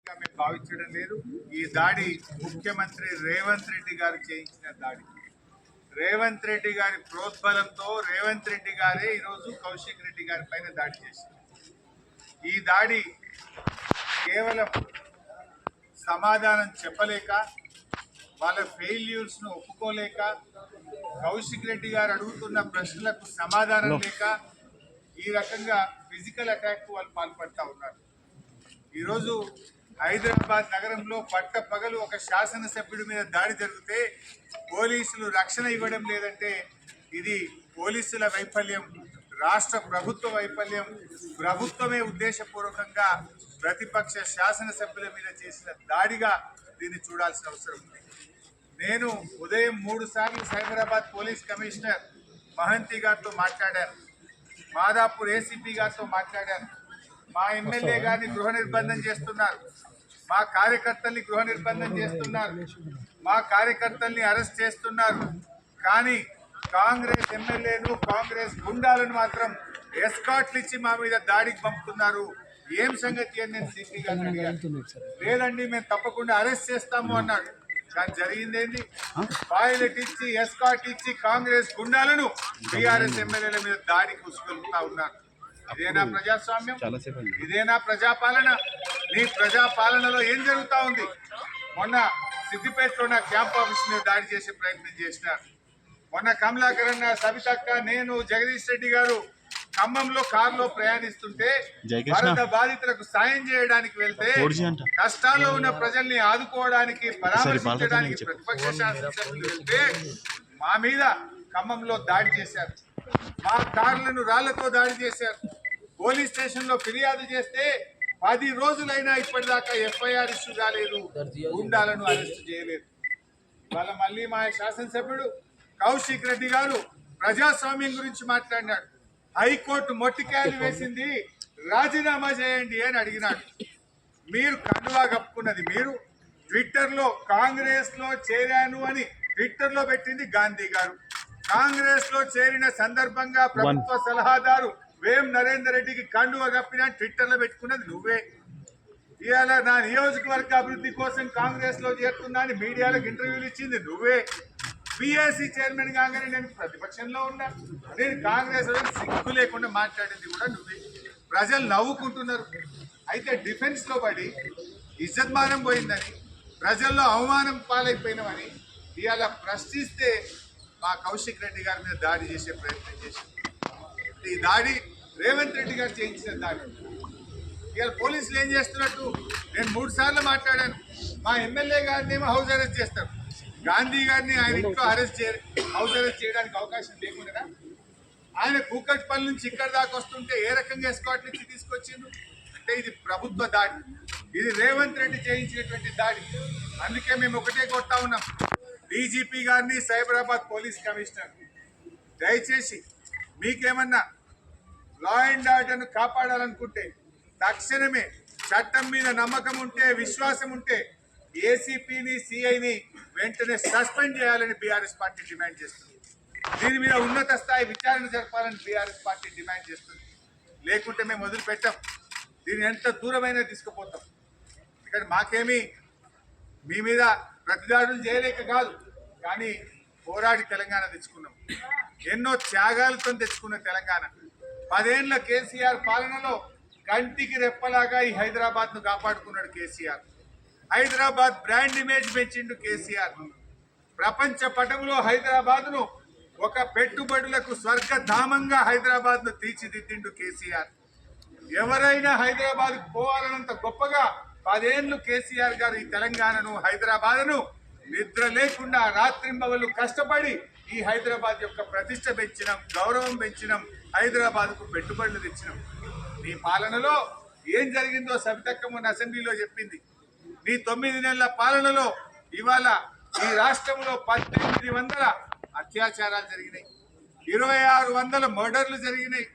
మేము భావించడం లేదు. ఈ దాడి ముఖ్యమంత్రి రేవంత్ రెడ్డి గారు చేయించిన దాడి. రేవంత్ రెడ్డి గారి ప్రోద్బలంతో రేవంత్ రెడ్డి గారే ఈరోజు కౌశిక్ రెడ్డి గారి పైన దాడి చేశారు. ఈ దాడి కేవలం సమాధానం చెప్పలేక, వాళ్ళ ఫెయిల్యూర్స్ ను ఒప్పుకోలేక, కౌశిక్ రెడ్డి గారు అడుగుతున్న ప్రశ్నలకు సమాధానం లేక ఈ రకంగా ఫిజికల్ అటాక్ వాళ్ళు పాల్పడతా ఉన్నారు. ఈరోజు హైదరాబాద్ నగరంలో పట్టపగలు ఒక శాసనసభ్యుడి మీద దాడి జరిగితే పోలీసులు రక్షణ ఇవ్వడం లేదంటే ఇది పోలీసుల వైఫల్యం, రాష్ట్ర ప్రభుత్వ వైఫల్యం. ప్రభుత్వమే ఉద్దేశపూర్వకంగా ప్రతిపక్ష శాసనసభ్యుల మీద చేసిన దాడిగా దీన్ని చూడాల్సిన అవసరం ఉంది. నేను ఉదయం 3 సార్లు సైబరాబాద్ పోలీస్ కమిషనర్ మహంతి గారితో మాట్లాడాను, మాదాపూర్ ఏసీపీ గారితో మాట్లాడాను. మా ఎమ్మెల్యే గారిని గృహ నిర్బంధం చేస్తున్నారు, మా కార్యకర్తల్ని గృహ నిర్బంధం చేస్తున్నారు, మా కార్యకర్తల్ని అరెస్ట్ చేస్తున్నారు. కానీ కాంగ్రెస్ ఎమ్మెల్యేలు, కాంగ్రెస్ గుండాలను మాత్రం ఎస్కాట్లు ఇచ్చి మా మీద దాడికి పంపుతున్నారు. ఏం సంగతి అని నేను సిపి గారిని అడిగాను. లేదండి మేము తప్పకుండా అరెస్ట్ చేస్తాము అన్నాడు. కానీ జరిగిందేంటి? పాయిలెట్ ఇచ్చి, ఎస్కాట్ ఇచ్చి కాంగ్రెస్ గుండాలను టీఆర్ఎస్ ఎమ్మెల్యేల మీద దాడికి ఉసుకొల్పుతా ఉన్నారు. ఇదేనా ప్రజాస్వామ్యం? ఇదేనా ప్రజాపాలన? నీ ప్రజాపాలనలో ఏం జరుగుతా ఉంది? మొన్న సిద్దిపేటలో నా క్యాంప్ ఆఫీస్ మీద దాడి చేసే ప్రయత్నం చేసినారు. మొన్న కమలాకరణ, సవితక్క, నేను, జగదీష్ రెడ్డి గారు ఖమ్మంలో కారులో ప్రయాణిస్తుంటే వరద బాధితులకు సాయం చేయడానికి వెళ్తే, కష్టాల్లో ఉన్న ప్రజల్ని ఆదుకోవడానికి, పరామర్శించడానికి ప్రతిపక్ష శాసనసభ్యులు వెళ్తే మా మీద ఖమ్మంలో దాడి చేశారు. మా కార్లను రాళ్లతో దాడి చేశారు. పోలీస్ స్టేషన్ లో ఫిర్యాదు చేస్తే 10 రోజులైనా ఇప్పటిదాకా ఎఫ్ఐఆర్ ఇష్యూ కాలేదు, గుండాలను అరెస్ట్ చేయలేదు. వాళ్ళ మళ్ళీ మా శాసనసభ్యుడు కౌశిక్ రెడ్డి గారు ప్రజాస్వామ్యం గురించి మాట్లాడినాడు. హైకోర్టు మొట్టికాయలు వేసింది, రాజీనామా చేయండి అని అడిగినాడు. మీరు కండువా కప్పుకున్నది మీరు. ట్విట్టర్ లో కాంగ్రెస్ లో చేరాను అని ట్విట్టర్ లో పెట్టింది గాంధీ గారు. కాంగ్రెస్ లో చేరిన సందర్భంగా ప్రభుత్వ సలహాదారు వేం నరేందర్ రెడ్డికి కండువా కప్పిన ట్విట్టర్ లో పెట్టుకున్నది నువ్వే. ఇవాళ నా నియోజకవర్గ అభివృద్ధి కోసం కాంగ్రెస్ లో చేరుతున్నా అని మీడియాలకు ఇంటర్వ్యూలు ఇచ్చింది నువ్వే. పిఎస్సి చైర్మన్ కాగానే నేను ప్రతిపక్షంలో ఉన్నా, నేను కాంగ్రెస్ సిగ్గు లేకుండా మాట్లాడింది కూడా నువ్వే. ప్రజలు నవ్వుకుంటున్నారు. అయితే డిఫెన్స్ లో పడి ఇజ్జత్మానం పోయిందని, ప్రజల్లో అవమానం పాలైపోయినామని ఇవాళ ప్రశ్నిస్తే మా కౌశిక్ రెడ్డి గారి మీద దాడి చేసే ప్రయత్నం చేశారు. ఈ దాడి రేవంత్ రెడ్డి గారు చేయించిన దాడి. ఇవాళ పోలీసులు ఏం చేస్తున్నట్టు? నేను 3 సార్లు మాట్లాడాను. మా ఎమ్మెల్యే గారిని ఏమో హౌస్ అరెస్ట్ చేస్తారు, గాంధీ గారిని ఆయన ఇంట్లో హౌస్ అరెస్ట్ చేయడానికి అవకాశం లేకుండా ఆయన కూకట్పల్లి నుంచి ఇక్కడ దాకా వస్తుంటే ఏ రకంగా ఎస్కాట్ నుంచి తీసుకొచ్చిండు అంటే ఇది ప్రభుత్వ దాడి, ఇది రేవంత్ రెడ్డి చేయించినటువంటి దాడి. అందుకే మేము ఒకటే కొడతా ఉన్నాం, డీజీపీ గారిని, సైబరాబాద్ పోలీస్ కమిషనర్, దయచేసి మీకేమన్నా లా అండ్ ఆర్డర్ను కాపాడాలనుకుంటే తక్షణమే చట్టం మీద నమ్మకం ఉంటే, విశ్వాసం ఉంటే ఏసీపీని, సిఐని వెంటనే సస్పెండ్ చేయాలని బీఆర్ఎస్ పార్టీ డిమాండ్ చేస్తుంది. దీని మీద ఉన్నత స్థాయి విచారణ జరపాలని బీఆర్ఎస్ పార్టీ డిమాండ్ చేస్తుంది. లేకుంటే మేము వదిలిపెట్టాం, దీన్ని ఎంత దూరమైనా తీసుకుపోతాం. ఇక్కడ మాకేమీ మీ మీద ప్రతిదాడులు చేయలేక కాదు, కానీ పోరాడి తెలంగాణ తెచ్చుకున్నాం. ఎన్నో త్యాగాలతో తెచ్చుకున్న తెలంగాణ. 10 ఏళ్ల కేసీఆర్ పాలనలో కంటికి రెప్పలాగా ఈ హైదరాబాద్ను కాపాడుకున్నాడు కేసీఆర్. హైదరాబాద్ బ్రాండ్ ఇమేజ్ పెంచిండు కేసీఆర్. ప్రపంచ పటంలో హైదరాబాద్ను ఒక పెట్టుబడులకు స్వర్గధామంగా హైదరాబాద్ను తీర్చిదిద్దిండు కేసీఆర్. ఎవరైనా హైదరాబాద్కు పోవాలన్నంత గొప్పగా 10 ఏళ్లు కేసీఆర్ గారు ఈ తెలంగాణను, హైదరాబాద్ను నిద్ర లేకుండా రాత్రింబవళ్ళు కష్టపడి ఈ హైదరాబాద్ యొక్క ప్రతిష్ట పెంచినాం, గౌరవం పెంచినాం, హైదరాబాద్కు పెట్టుబడులు తెచ్చినాం. నీ పాలనలో ఏం జరిగిందో సవితక్క మొన్న అసెంబ్లీలో చెప్పింది. నీ 9 నెలల పాలనలో ఇవాళ ఈ రాష్ట్రంలో 1800 అత్యాచారాలు జరిగినాయి, 2600 మర్డర్లు జరిగినాయి,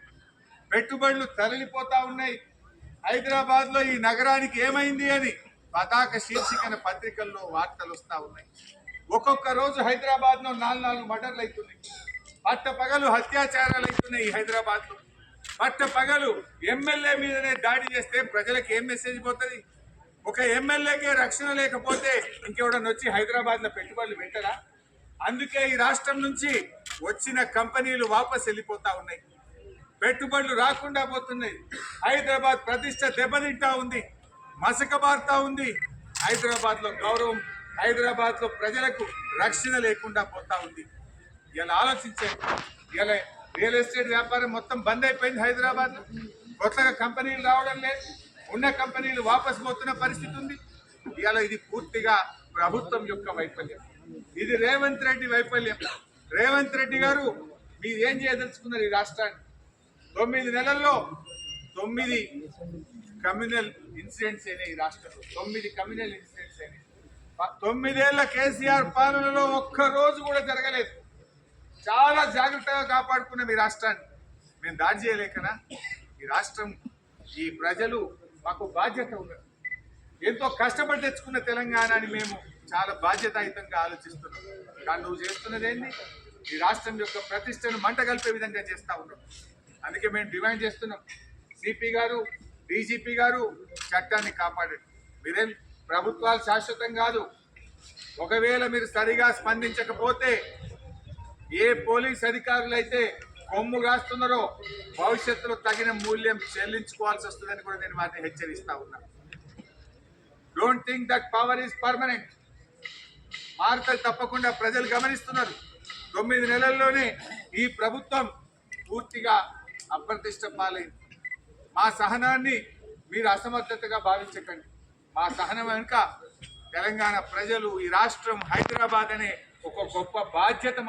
పెట్టుబడులు తరలిపోతా ఉన్నాయి. హైదరాబాద్ లో ఈ నగరానికి ఏమైంది అని పతాక శీర్షికన పత్రికల్లో వార్తలు వస్తా ఉన్నాయి. ఒక్కొక్క రోజు హైదరాబాద్ లో 4 మర్డర్లు అవుతున్నాయి, పట్టపగలు అత్యాచారాలు అవుతున్నాయి. ఈ హైదరాబాద్ లో పట్టపగలు ఎమ్మెల్యే మీదనే దాడి చేస్తే ప్రజలకు ఏం మెసేజ్ పోతుంది? ఒక ఎమ్మెల్యేకే రక్షణ లేకపోతే ఇంకెవడన్నా వచ్చి హైదరాబాద్ లో పెట్టుబడులు పెట్టరా? అందుకే ఈ రాష్ట్రం నుంచి వచ్చిన కంపెనీలు వాపస్ వెళ్ళిపోతా ఉన్నాయి, పెట్టుబడులు రాకుండా పోతున్నాయి, హైదరాబాద్ ప్రతిష్ట దెబ్బతింటా ఉంది, మసకబారుతా ఉంది, హైదరాబాద్ లో గౌరవం, హైదరాబాద్ లో ప్రజలకు రక్షణ లేకుండా పోతా ఉంది. ఇలా ఆలోచించండి. ఇలా రియల్ ఎస్టేట్ వ్యాపారం మొత్తం బంద్ అయిపోయింది హైదరాబాద్ లో, కొత్తగా కంపెనీలు రావడం లేదు, ఉన్న కంపెనీలు వాపస్ పోతున్న పరిస్థితి ఉంది. ఇలా ఇది పూర్తిగా ప్రభుత్వం యొక్క వైఫల్యం, ఇది రేవంత్ రెడ్డి వైఫల్యం. రేవంత్ రెడ్డి గారు మీరు ఏం చేయదలుచుకున్నారు? ఈ రాష్ట్రాన్ని 9 నెలల్లో 9 కమ్యూనల్ ఇన్సిడెంట్స్ అయినాయి. ఈ రాష్ట్రంలో 9 కమ్యూనల్ ఇన్సిడెంట్స్ అయినాయి. 9 ఏళ్ల కేసీఆర్ పాలనలో ఒక్క రోజు కూడా జరగలేదు. చాలా జాగ్రత్తగా కాపాడుకున్నాం ఈ రాష్ట్రాన్ని. మేము దాడి చేయలేకనా? ఈ రాష్ట్రం, ఈ ప్రజలు మాకు బాధ్యత ఉన్నారు. ఎంతో కష్టపడి తెచ్చుకున్న తెలంగాణని మేము చాలా బాధ్యతాయుతంగా ఆలోచిస్తున్నాం. కానీ నువ్వు చేస్తున్నది ఏంది? ఈ రాష్ట్రం యొక్క ప్రతిష్టను మంట కలిపే విధంగా చేస్తా ఉన్నాం. అందుకే మేము డిమాండ్ చేస్తున్నాం, సిపి గారు, డీజీపీ గారు చట్టాన్ని కాపాడండి. మీరేం ప్రభుత్వాలు శాశ్వతం కాదు. ఒకవేళ మీరు సరిగా స్పందించకపోతే ఏ పోలీస్ అధికారులు అయితే కొమ్ము కాస్తున్నారో భవిష్యత్తులో తగిన మూల్యం చెల్లించుకోవాల్సి వస్తుందని కూడా నేను వారిని హెచ్చరిస్తా ఉన్నా. Don't think that power is permanent. మార్పులు తప్పకుండా ప్రజలు గమనిస్తున్నారు. 9 నెలల్లోనే ఈ ప్రభుత్వం పూర్తిగా అప్రతిష్ట పాలైంది. మా సహనాన్ని మీరు అసమర్థతగా భావించకండి. మా సహనం వెనుక తెలంగాణ ప్రజలు, ఈ రాష్ట్రం, హైదరాబాద్ అనే ఒక గొప్ప బాధ్యత మా